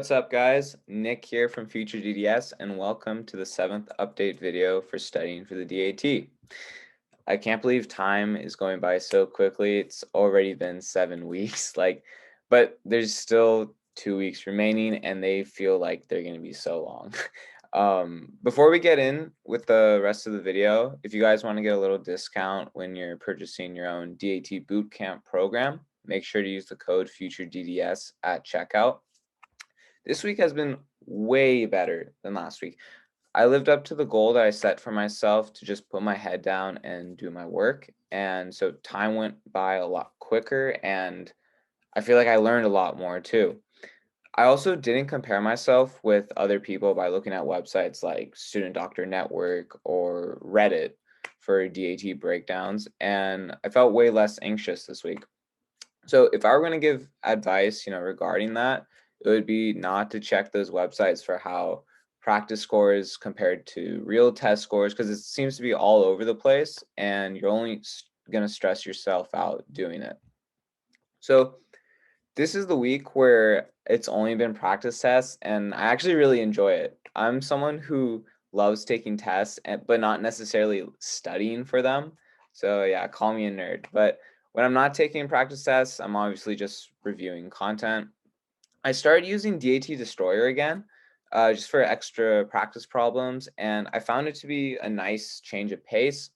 What's up, guys? Nick here from FutureDDS, and welcome to the 7th update video for studying for the DAT. I can't believe time is going by so quickly. It's already been 7 weeks, but there's still 2 weeks remaining, and they feel like they're going to be so long. Before we get in with the rest of the video, if you guys want to get a little discount when you're purchasing your own DAT Bootcamp program, make sure to use the code FutureDDS at checkout. This week has been way better than last week. I lived up to the goal that I set for myself to just put my head down and do my work. And so time went by a lot quicker, and I feel like I learned a lot more too. I also didn't compare myself with other people by looking at websites like Student Doctor Network or Reddit for DAT breakdowns, and I felt way less anxious this week. So if I were going to give advice, regarding that, it would be not to check those websites for how practice scores compared to real test scores, because it seems to be all over the place and you're only going to stress yourself out doing it. So this is the week where it's only been practice tests, and I actually really enjoy it. I'm someone who loves taking tests, but not necessarily studying for them. So yeah, call me a nerd. But when I'm not taking practice tests, I'm obviously just reviewing content. I started using DAT Destroyer again, just for extra practice problems, and I found it to be a nice change of pace,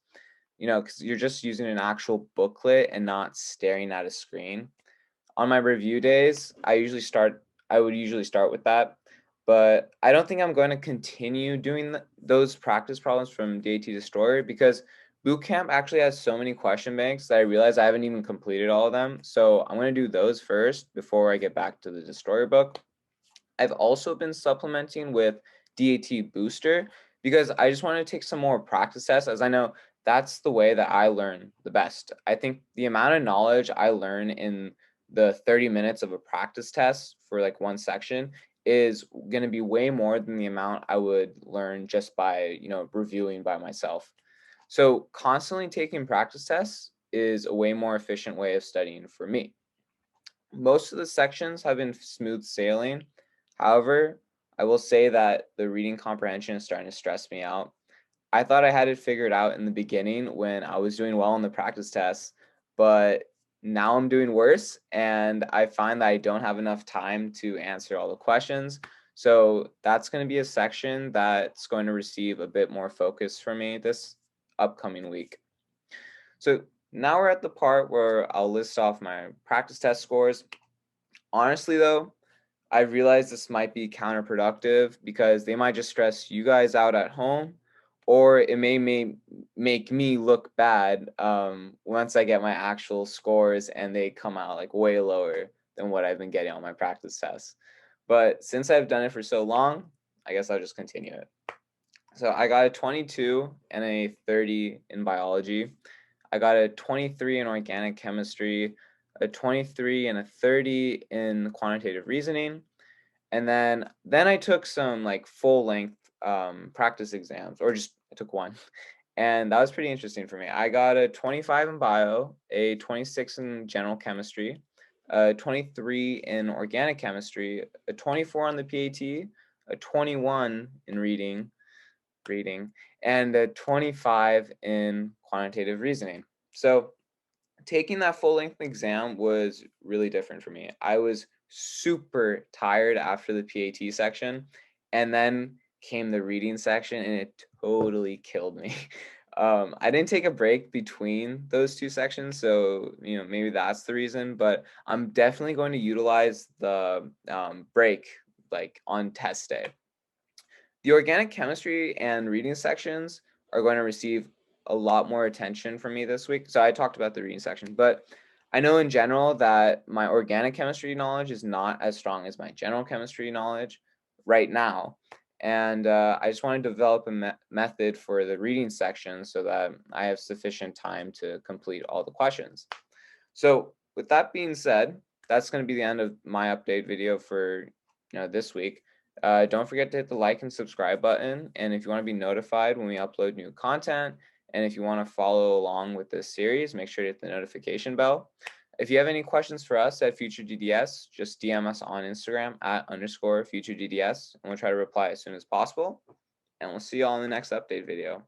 because you're just using an actual booklet and not staring at a screen. On my review days, I would usually start with that, but I don't think I'm going to continue doing those practice problems from DAT Destroyer because Bootcamp actually has so many question banks that I realize I haven't even completed all of them. So I'm going to do those first before I get back to the Destroyer book. I've also been supplementing with DAT Booster because I just want to take some more practice tests, as I know that's the way that I learn the best. I think the amount of knowledge I learn in the 30 minutes of a practice test for like one section is going to be way more than the amount I would learn just by, reviewing by myself. So constantly taking practice tests is a way more efficient way of studying for me. Most of the sections have been smooth sailing. However, I will say that the reading comprehension is starting to stress me out. I thought I had it figured out in the beginning when I was doing well on the practice tests, but now I'm doing worse, and I find that I don't have enough time to answer all the questions. So that's going to be a section that's going to receive a bit more focus for me this upcoming week. So now we're at the part where I'll list off my practice test scores. Honestly, though, I realize this might be counterproductive because they might just stress you guys out at home, or it may make me look bad once I get my actual scores and they come out like way lower than what I've been getting on my practice tests. But since I've done it for so long, I guess I'll just continue it. So I got a 22 and a 30 in biology. I got a 23 in organic chemistry, a 23 and a 30 in quantitative reasoning. And then I took some like full length practice exams, or just I took one. And that was pretty interesting for me. I got a 25 in bio, a 26 in general chemistry, a 23 in organic chemistry, a 24 on the PAT, a 21 in reading, and a 25 in quantitative reasoning. So taking that full length exam was really different for me. I was super tired after the PAT section, and then came the reading section, and it totally killed me. I didn't take a break between those two sections, so maybe that's the reason. But I'm definitely going to utilize the break like on test day. The organic chemistry and reading sections are going to receive a lot more attention from me this week. So I talked about the reading section, but I know in general that my organic chemistry knowledge is not as strong as my general chemistry knowledge right now. And I just want to develop a method for the reading section so that I have sufficient time to complete all the questions. So with that being said, that's going to be the end of my update video for this week. Don't forget to hit the like and subscribe button. And if you want to be notified when we upload new content, and if you want to follow along with this series, make sure to hit the notification bell. If you have any questions for us at FutureDDS, just DM us on Instagram @_FutureDDS, and we'll try to reply as soon as possible. And we'll see you all in the next update video.